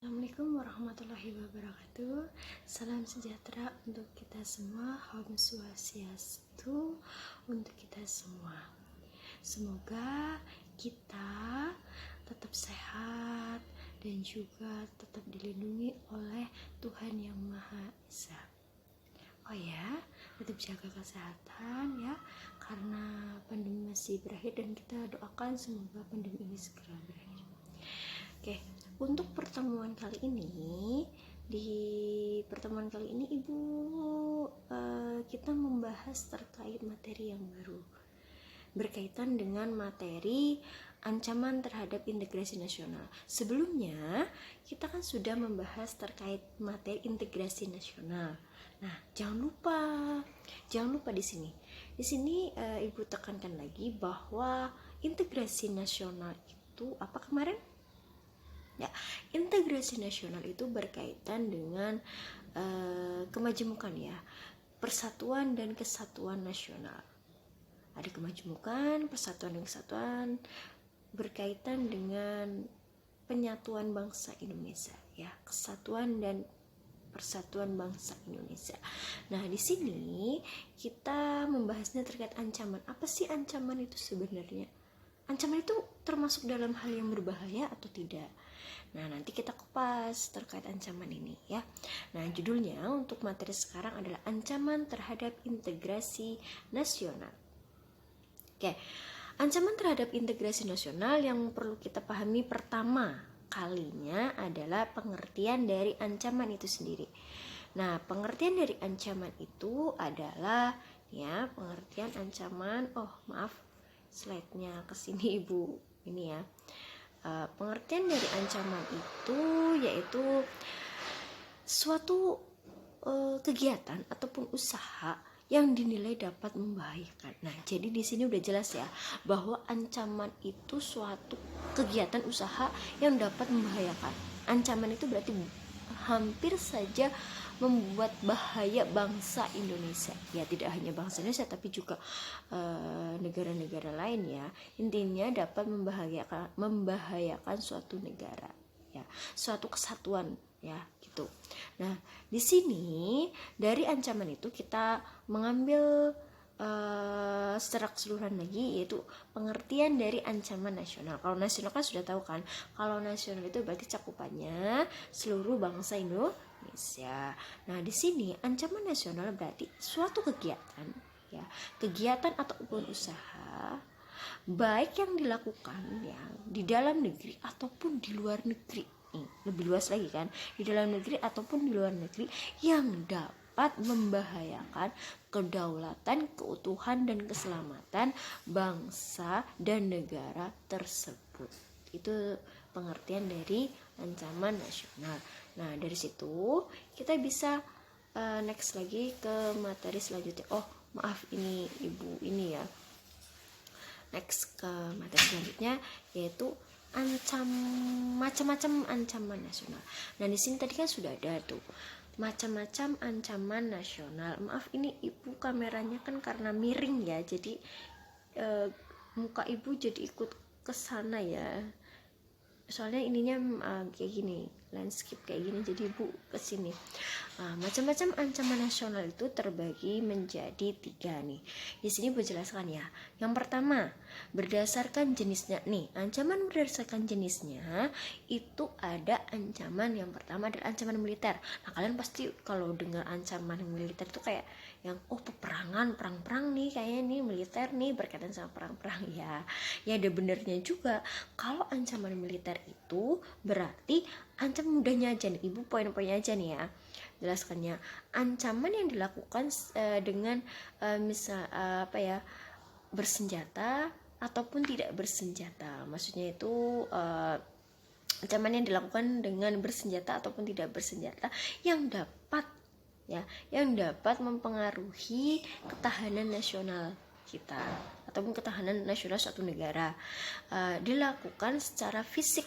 Assalamualaikum warahmatullahi wabarakatuh. Salam sejahtera untuk kita semua. Om Swastiastu untuk kita semua. Semoga kita tetap sehat dan juga tetap dilindungi oleh Tuhan Yang Maha Esa. Oh ya, tetap jaga kesehatan ya, karena pandemi masih berakhir dan kita doakan semoga pandemi ini segera berakhir. Oke, untuk pertemuan kali ini, Ibu kita membahas terkait materi yang baru berkaitan dengan materi ancaman terhadap integrasi nasional. Sebelumnya kita kan sudah membahas terkait materi integrasi nasional. Nah, jangan lupa di sini. Ibu tekankan lagi bahwa integrasi nasional itu apa kemarin? Ya, integrasi nasional itu berkaitan dengan kemajemukan ya, persatuan dan kesatuan nasional. Ada kemajemukan, persatuan dan kesatuan berkaitan dengan penyatuan bangsa Indonesia ya, kesatuan dan persatuan bangsa Indonesia. Nah, di sini kita membahasnya terkait ancaman. Apa sih ancaman itu sebenarnya? Ancaman itu termasuk dalam hal yang berbahaya atau tidak? Nah, nanti kita kupas terkait ancaman ini ya. Nah, judulnya untuk materi sekarang adalah ancaman terhadap integrasi nasional. Oke, ancaman terhadap integrasi nasional yang perlu kita pahami pertama kalinya adalah pengertian dari ancaman itu sendiri. Nah, pengertian dari ancaman itu adalah ya, pengertian ancaman. Oh, maaf, slide-nya kesini Ibu. Ini ya. Pengertian dari ancaman itu yaitu suatu kegiatan ataupun usaha yang dinilai dapat membahayakan. Nah, jadi di sini udah jelas ya bahwa ancaman itu suatu kegiatan usaha yang dapat membahayakan. Ancaman itu berarti hampir saja membuat bahaya bangsa Indonesia. Ya, tidak hanya bangsa Indonesia tapi juga negara-negara lain ya. Intinya dapat membahayakan suatu negara ya, suatu kesatuan ya gitu. Nah, di sini dari ancaman itu kita mengambil secara keseluruhan lagi, yaitu pengertian dari ancaman nasional. Kalau nasional kan sudah tahu kan, kalau nasional itu berarti cakupannya seluruh bangsa Indonesia. Nah, di sini ancaman nasional berarti suatu kegiatan ya, kegiatan ataupun usaha baik yang dilakukan ya di dalam negeri ataupun di luar negeri. Lebih luas lagi kan, di dalam negeri ataupun di luar negeri yang dapat membahayakan kedaulatan, keutuhan dan keselamatan bangsa dan negara tersebut. Itu pengertian dari ancaman nasional. Nah, dari situ kita bisa next lagi ke materi selanjutnya. Oh, maaf ini Ibu ini ya. Next ke materi selanjutnya yaitu macam-macam ancaman nasional. Nah, di sini tadi kan sudah ada tuh macam-macam ancaman nasional. Maaf ini Ibu kameranya kan karena miring ya, jadi muka Ibu jadi ikut ke sana ya. Soalnya ininya kayak gini, landscape kayak gini, jadi Ibu kesini. Macam-macam ancaman nasional itu terbagi menjadi 3 nih. Di sini Ibu jelaskan ya. Yang pertama, berdasarkan jenisnya nih. Ancaman berdasarkan jenisnya itu ada ancaman yang pertama adalah ancaman militer. Nah, kalian pasti kalau dengar ancaman militer itu kayak yang peperangan, perang-perang nih, kayaknya nih militer nih berkaitan sama perang-perang ya. Ya ada benernya juga. Kalau ancaman militer itu berarti ancaman mudahnya aja nih, Ibu poin-poinnya aja nih ya. Jelaskannya, ancaman yang dilakukan dengan bersenjata ataupun tidak bersenjata. Maksudnya itu ancaman yang dilakukan dengan bersenjata ataupun tidak bersenjata yang dapat mempengaruhi ketahanan nasional kita ataupun ketahanan nasional suatu negara. Dilakukan secara fisik,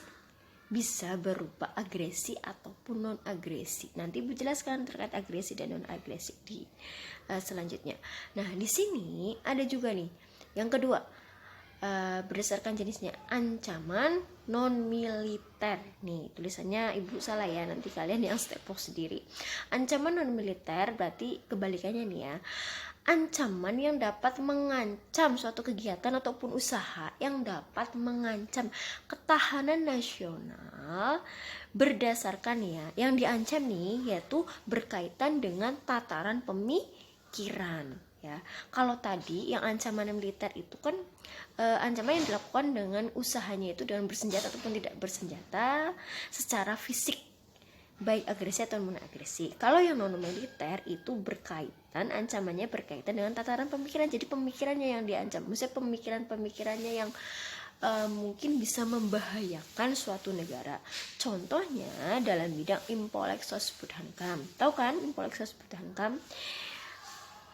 bisa berupa agresi ataupun non agresi. Nanti Ibu jelaskan terkait agresi dan non agresi di selanjutnya. Nah, di sini ada juga nih yang kedua, berdasarkan jenisnya. Ancaman non militer. Nih, tulisannya Ibu salah ya, nanti kalian yang step sendiri. Ancaman non militer berarti kebalikannya nih ya. Ancaman yang dapat mengancam suatu kegiatan ataupun usaha yang dapat mengancam ketahanan nasional berdasarkan ya, yang diancam nih yaitu berkaitan dengan tataran pemikiran ya. Kalau tadi yang ancaman militer itu kan ancaman yang dilakukan dengan usahanya itu dengan bersenjata ataupun tidak bersenjata secara fisik, baik agresi atau non agresi. Kalau yang non militer itu berkaitan, ancamannya berkaitan dengan tataran pemikiran. Jadi pemikirannya yang diancam, maksudnya pemikirannya yang mungkin bisa membahayakan suatu negara. Contohnya dalam bidang Impolek Sosbud Hankam. Tahu kan Impolek Sosbud Hankam?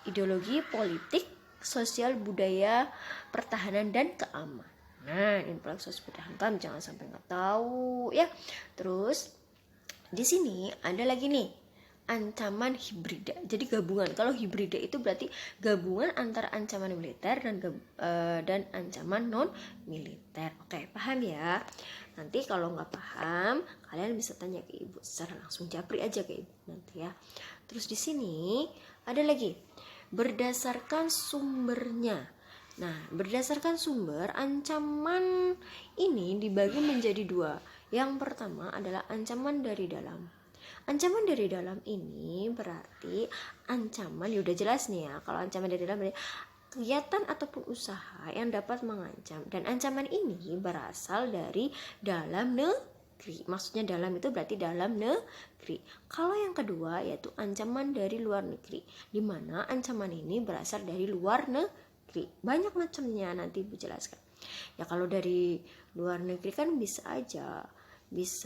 Ideologi politik, sosial, budaya, pertahanan dan keamanan. Impolek Sosbud Hankam, jangan sampai nggak tahu ya. Terus di sini ada lagi nih ancaman hibrida. Jadi gabungan. Kalau hibrida itu berarti gabungan antara ancaman militer dan ancaman non militer. Oke, paham ya? Nanti kalau nggak paham, kalian bisa tanya ke Ibu secara langsung, japri aja ke Ibu nanti ya. Terus di sini ada lagi berdasarkan sumbernya. Nah, berdasarkan sumber, ancaman ini dibagi menjadi dua. Yang pertama adalah ancaman dari dalam. Ancaman dari dalam ini berarti ancaman, ya udah jelas nih ya. Kalau ancaman dari dalam berarti kegiatan ataupun usaha yang dapat mengancam. Dan ancaman ini berasal dari dalam negeri. Maksudnya dalam itu berarti dalam negeri. Kalau yang kedua yaitu ancaman dari luar negeri, di mana ancaman ini berasal dari luar negeri. Banyak macamnya, nanti Ibu jelaskan. Ya kalau dari luar negeri kan bisa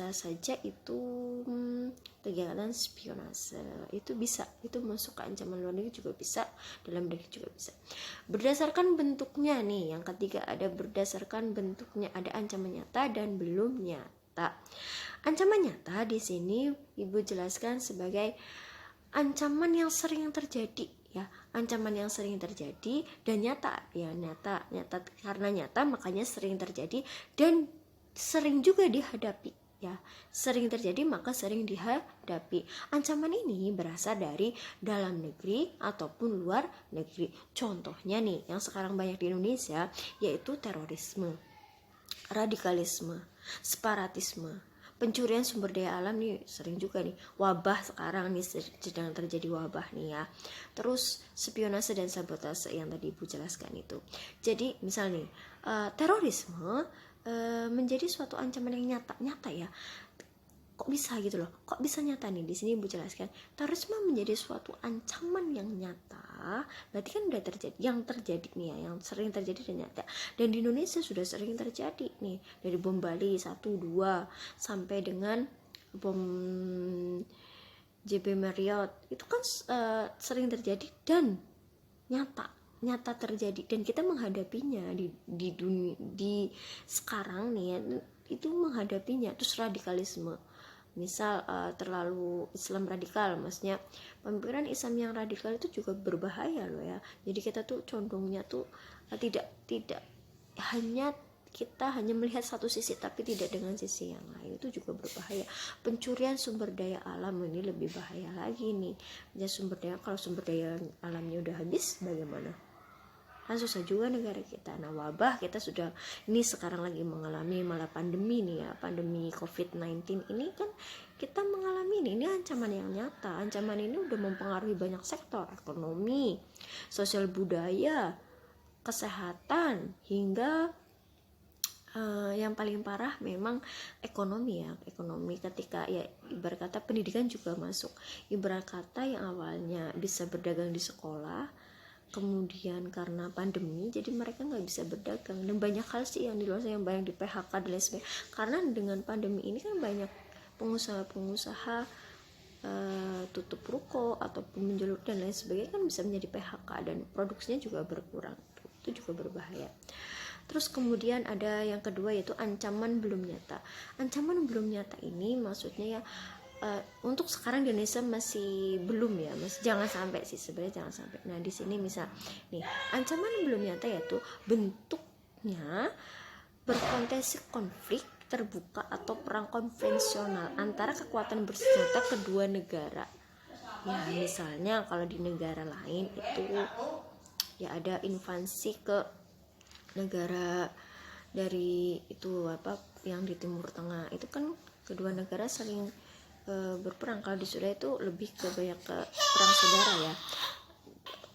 saja itu kegiatan spionase, itu bisa, itu masuk ke ancaman luar negeri juga bisa, dalam negeri juga bisa. Berdasarkan bentuknya nih, yang ketiga ada berdasarkan bentuknya, ada ancaman nyata dan belum nyata. Ancaman nyata di sini Ibu jelaskan sebagai ancaman yang sering terjadi ya, ancaman yang sering terjadi dan nyata ya, nyata karena nyata makanya sering terjadi dan sering juga dihadapi ya, sering terjadi maka sering dihadapi. Ancaman ini berasal dari dalam negeri ataupun luar negeri. Contohnya nih yang sekarang banyak di Indonesia yaitu terorisme, radikalisme, separatisme, pencurian sumber daya alam nih sering juga nih, wabah sekarang nih sedang terjadi wabah nih ya. Terus spionase dan sabotase yang tadi Ibu jelaskan itu. Jadi misal nih terorisme menjadi suatu ancaman yang nyata ya. Kok bisa gitu loh? Kok bisa nyata nih? Di sini Ibu jelaskan, terorisme menjadi suatu ancaman yang nyata. Berarti kan udah terjadi, yang terjadi nih ya, yang sering terjadi dan nyata. Dan di Indonesia sudah sering terjadi nih, dari bom Bali 1, 2 sampai dengan bom JB Marriott. Itu kan sering terjadi dan nyata terjadi, dan kita menghadapinya di dunia di sekarang nih ya, itu menghadapinya. Terus radikalisme, misal terlalu Islam radikal, maksudnya pemikiran Islam yang radikal itu juga berbahaya loh ya. Jadi kita tuh condongnya tuh tidak hanya kita hanya melihat satu sisi tapi tidak dengan sisi yang lain, itu juga berbahaya. Pencurian sumber daya alam ini lebih bahaya lagi nih ya, kalau sumber daya alamnya udah habis bagaimana? Kan susah juga negara kita. Nah, wabah kita sudah ini sekarang lagi mengalami malah pandemi nih ya, pandemi COVID-19 ini kan kita mengalami ini ancaman yang nyata. Ancaman ini udah mempengaruhi banyak sektor, ekonomi, sosial, budaya, kesehatan, hingga yang paling parah memang ekonomi ya. Ekonomi ketika ya ibarat kata pendidikan juga masuk. Ibarat kata yang awalnya bisa berdagang di sekolah, kemudian karena pandemi jadi mereka nggak bisa berdagang, dan banyak hal sih yang di luar sana yang banyak di PHK dan lain sebagainya. Karena dengan pandemi ini kan banyak pengusaha-pengusaha tutup ruko ataupun menjelut dan lain sebagainya, kan bisa menjadi PHK dan produksinya juga berkurang. Itu juga berbahaya. Terus kemudian ada yang kedua yaitu ancaman belum nyata. Ancaman belum nyata ini maksudnya ya untuk sekarang di Indonesia masih belum ya, jangan sampai sih, sebenarnya jangan sampai. Nah di sini misal nih ancaman belum nyata yaitu bentuk selanjutnya berpotensi konflik terbuka atau perang konvensional antara kekuatan bersenjata kedua negara. Ya, misalnya kalau di negara lain itu ya ada invasi ke negara dari itu yang di Timur Tengah, itu kan kedua negara saling berperang. Kalau di Suriah itu lebih ke banyak ke perang saudara ya.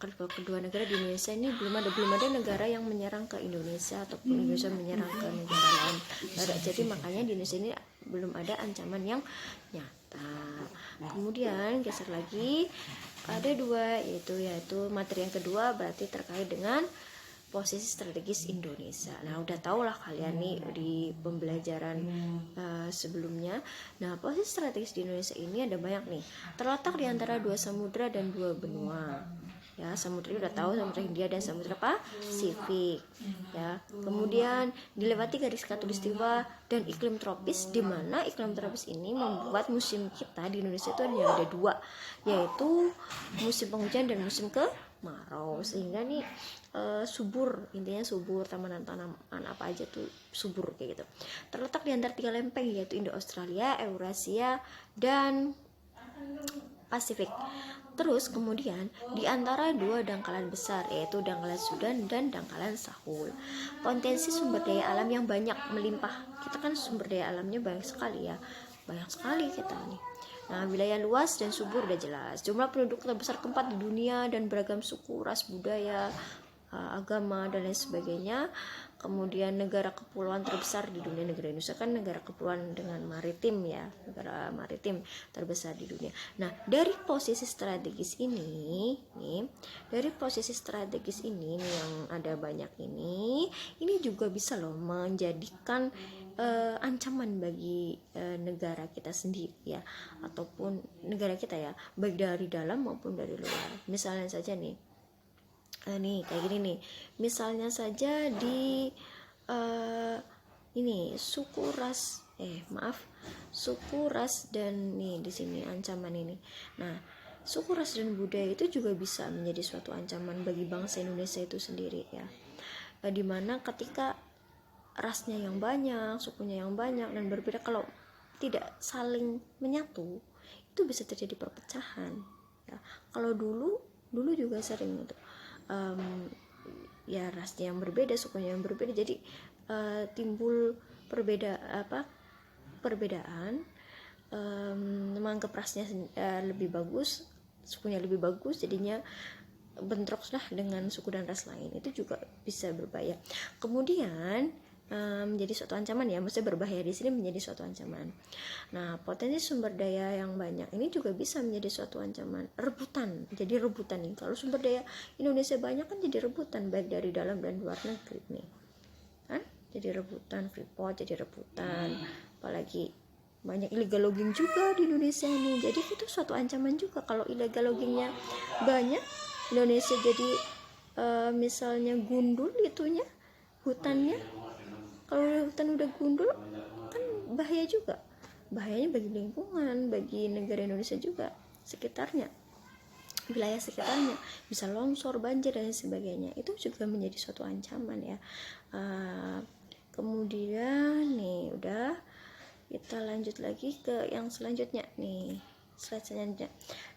Kedua negara di Indonesia ini belum ada negara yang menyerang ke Indonesia ataupun Indonesia menyerang ke negara lain. Jadi makanya di Indonesia ini belum ada ancaman yang nyata. Kemudian geser lagi ada dua, yaitu materi yang kedua berarti terkait dengan posisi strategis Indonesia. Nah, udah tau lah kalian nih di pembelajaran sebelumnya. Nah, posisi strategis di Indonesia ini ada banyak nih. Terletak di antara 2 samudra dan 2 benua. Ya, samudra udah tahu, Samudra Hindia dan Samudra Pasifik. Ya, kemudian dilewati garis khatulistiwa dan iklim tropis, di mana iklim tropis ini membuat musim kita di Indonesia itu hanya ada 2, yaitu musim penghujan dan musim kemarau. Sehingga nih subur, intinya subur, tanaman apa aja tuh subur kayak gitu. Terletak di antara 3 lempeng, yaitu Indo-Australia, Eurasia, dan Pasifik. Terus kemudian di antara 2 dangkalan besar, yaitu dangkalan Sudan dan dangkalan Sahul. Potensi sumber daya alam yang banyak melimpah. Kita kan sumber daya alamnya banyak sekali ya. Banyak sekali kita nih. Nah, wilayah luas dan subur udah jelas. Jumlah penduduk terbesar keempat di dunia dan beragam suku, ras, budaya, agama dan lain sebagainya. Kemudian negara kepulauan terbesar di dunia, negara Indonesia kan negara kepulauan dengan maritim ya, negara maritim terbesar di dunia. Nah, dari posisi strategis ini yang ada banyak ini juga bisa loh menjadikan ancaman bagi negara kita sendiri ya, ataupun negara kita ya, baik dari dalam maupun dari luar. Misalnya saja nih kayak gini nih, misalnya saja di suku ras dan nih di sini ancaman ini. Nah, suku ras dan budaya itu juga bisa menjadi suatu ancaman bagi bangsa Indonesia itu sendiri ya, dimana ketika rasnya yang banyak, sukunya yang banyak dan berbeda, kalau tidak saling menyatu itu bisa terjadi perpecahan ya. Kalau dulu juga sering itu ya, rasnya yang berbeda, sukunya yang berbeda, jadi timbul perbedaan, menganggap rasnya lebih bagus, sukunya lebih bagus, jadinya bentrok lah dengan suku dan ras lain. Itu juga bisa berbahaya. Kemudian menjadi suatu ancaman ya, maksudnya berbahaya di sini menjadi suatu ancaman. Nah, potensi sumber daya yang banyak ini juga bisa menjadi suatu ancaman, jadi rebutan nih. Kalau sumber daya Indonesia banyak kan jadi rebutan, baik dari dalam dan luar negeri nih kan, jadi rebutan. Freeport jadi rebutan, apalagi banyak illegal logging juga di Indonesia ini, jadi itu suatu ancaman juga. Kalau illegal loggingnya banyak, Indonesia jadi misalnya gundul itunya hutannya. Kalau hutan udah gundul kan bahaya juga, bahayanya bagi lingkungan, bagi negara Indonesia juga, sekitarnya, wilayah sekitarnya bisa longsor, banjir dan sebagainya. Itu juga menjadi suatu ancaman ya. Kemudian nih udah, kita lanjut lagi ke yang selanjutnya nih, slide selanjutnya.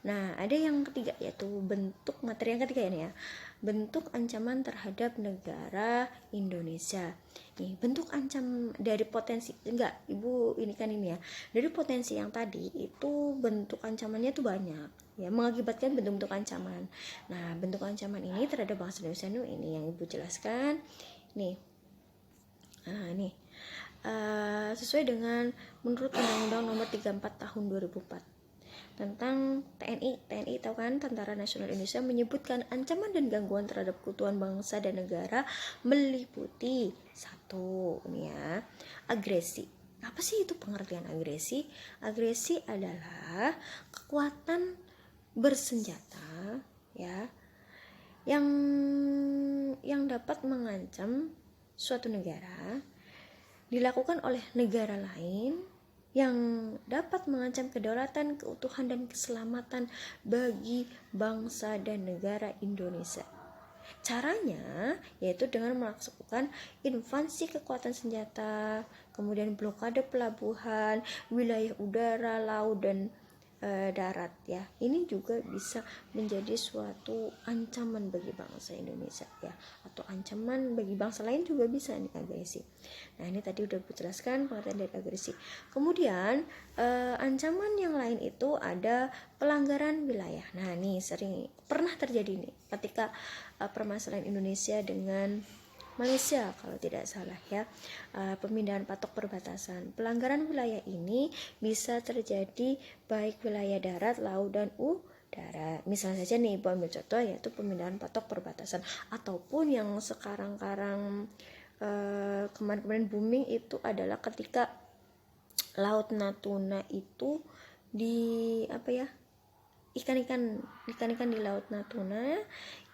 Nah, ada yang ketiga, yaitu bentuk materi yang ketiga ini ya, bentuk ancaman terhadap negara Indonesia. Nih, bentuk ancam dari potensi, Ibu ini kan ini ya, dari potensi yang tadi itu bentuk ancamannya itu banyak ya, mengakibatkan bentuk-bentuk ancaman. Nah, bentuk ancaman ini terhadap bangsa Indonesia ini yang Ibu jelaskan nih. Nah, nih sesuai dengan menurut Undang-Undang Nomor 34 Tahun 2004 tentang TNI tahu kan, Tentara Nasional Indonesia, menyebutkan ancaman dan gangguan terhadap keutuhan bangsa dan negara meliputi 1 nih ya, agresi. Apa sih itu pengertian agresi? Agresi adalah kekuatan bersenjata ya yang dapat mengancam suatu negara, dilakukan oleh negara lain yang dapat mengancam kedaulatan, keutuhan dan keselamatan bagi bangsa dan negara Indonesia. Caranya yaitu dengan melakukan invasi kekuatan senjata, kemudian blokade pelabuhan, wilayah udara, laut, dan darat ya. Ini juga bisa menjadi suatu ancaman bagi bangsa Indonesia ya, atau ancaman bagi bangsa lain juga bisa nih agresi. Nah, ini tadi udah jelaskan pengertian dari agresi. Kemudian ancaman yang lain itu ada pelanggaran wilayah. Nah, ini sering pernah terjadi nih ketika permasalahan Indonesia dengan Malaysia kalau tidak salah ya, pemindahan patok perbatasan. Pelanggaran wilayah ini bisa terjadi baik wilayah darat, laut, dan udara. Misalnya saja nih, Ibu ambil contoh yaitu pemindahan patok perbatasan, ataupun yang sekarang-karang kemarin-kemarin booming itu adalah ketika Laut Natuna itu ikan-ikan di Laut Natuna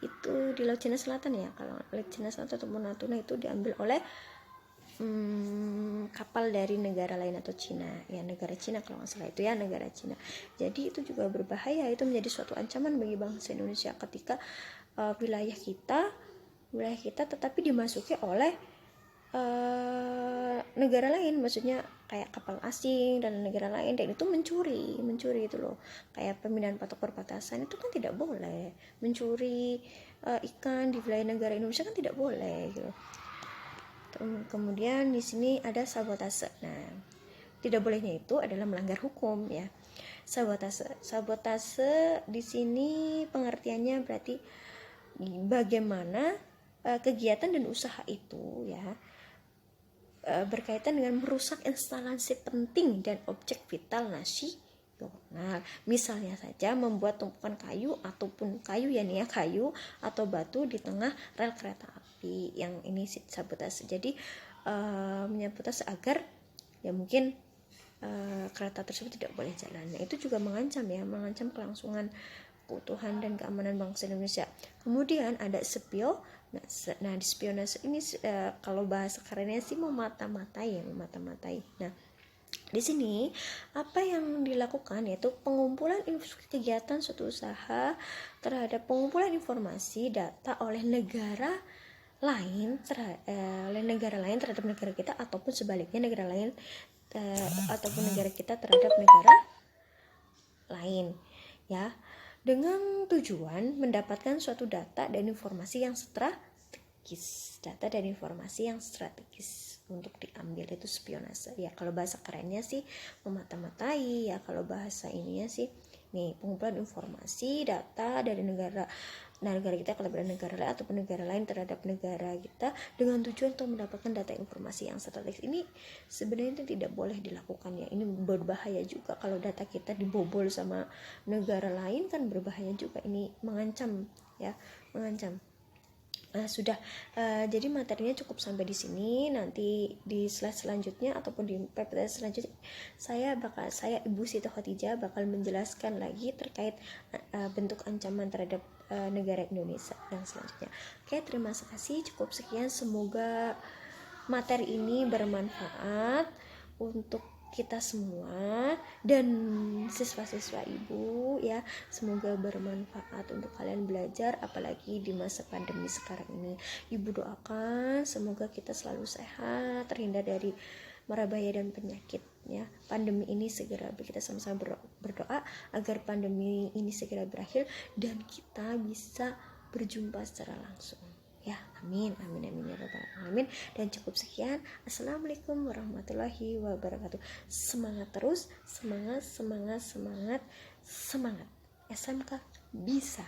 itu di Laut Cina Selatan ya, kalau Laut Cina Selatan ataupun Natuna itu diambil oleh kapal dari negara lain atau Cina ya, negara Cina kalau nggak salah itu ya, negara Cina. Jadi itu juga berbahaya, itu menjadi suatu ancaman bagi bangsa Indonesia ketika wilayah kita tetapi dimasuki oleh negara lain, maksudnya kayak kapal asing dan negara lain, dan itu mencuri itu loh. Kayak pemindahan patok perbatasan itu kan tidak boleh, mencuri ikan di wilayah negara Indonesia kan tidak boleh gitu. Kemudian di sini ada sabotase. Nah, tidak bolehnya itu adalah melanggar hukum ya. Sabotase di sini pengertiannya berarti bagaimana kegiatan dan usaha itu ya berkaitan dengan merusak instalasi penting dan objek vital nasional. Misalnya saja membuat tumpukan kayu ataupun kayu atau batu di tengah rel kereta api. Yang ini sabotase. Jadi menyabotase agar ya mungkin kereta tersebut tidak boleh jalan. Nah, itu juga mengancam kelangsungan keutuhan dan keamanan bangsa Indonesia. Kemudian ada spill. Nah, di spionase ini kalau bahasa kerennya sih memata-matai. Nah, di sini apa yang dilakukan yaitu pengumpulan kegiatan suatu usaha terhadap pengumpulan informasi data oleh negara lain terhadap negara kita, ataupun sebaliknya negara lain ataupun negara kita terhadap negara lain ya, dengan tujuan mendapatkan suatu data dan informasi yang strategis untuk diambil, itu spionase ya. Kalau bahasa kerennya sih memata-matai ya, kalau bahasa ininya sih nih pengumpulan informasi data dari negara kita kepada negara lain ataupun negara lain terhadap negara kita dengan tujuan untuk mendapatkan data informasi yang strategis. Ini sebenarnya itu tidak boleh dilakukan ya, ini berbahaya juga. Kalau data kita dibobol sama negara lain kan berbahaya juga, ini mengancam. Sudah, jadi materinya cukup sampai di sini. Nanti di slide selanjutnya ataupun di PPT selanjutnya saya Ibu Siti Khotijah bakal menjelaskan lagi terkait bentuk ancaman terhadap negara Indonesia yang selanjutnya. Oke, terima kasih, cukup sekian. Semoga materi ini bermanfaat untuk kita semua dan siswa-siswa Ibu ya. Semoga bermanfaat untuk kalian belajar, apalagi di masa pandemi sekarang ini. Ibu doakan semoga kita selalu sehat, terhindar dari mara bahaya dan penyakit ya. Pandemi ini segera, kita sama-sama berdoa agar pandemi ini segera berakhir dan kita bisa berjumpa secara langsung ya. Amin ya rabbal alamin. Dan cukup sekian. Assalamualaikum warahmatullahi wabarakatuh. Semangat terus, semangat. SMK bisa.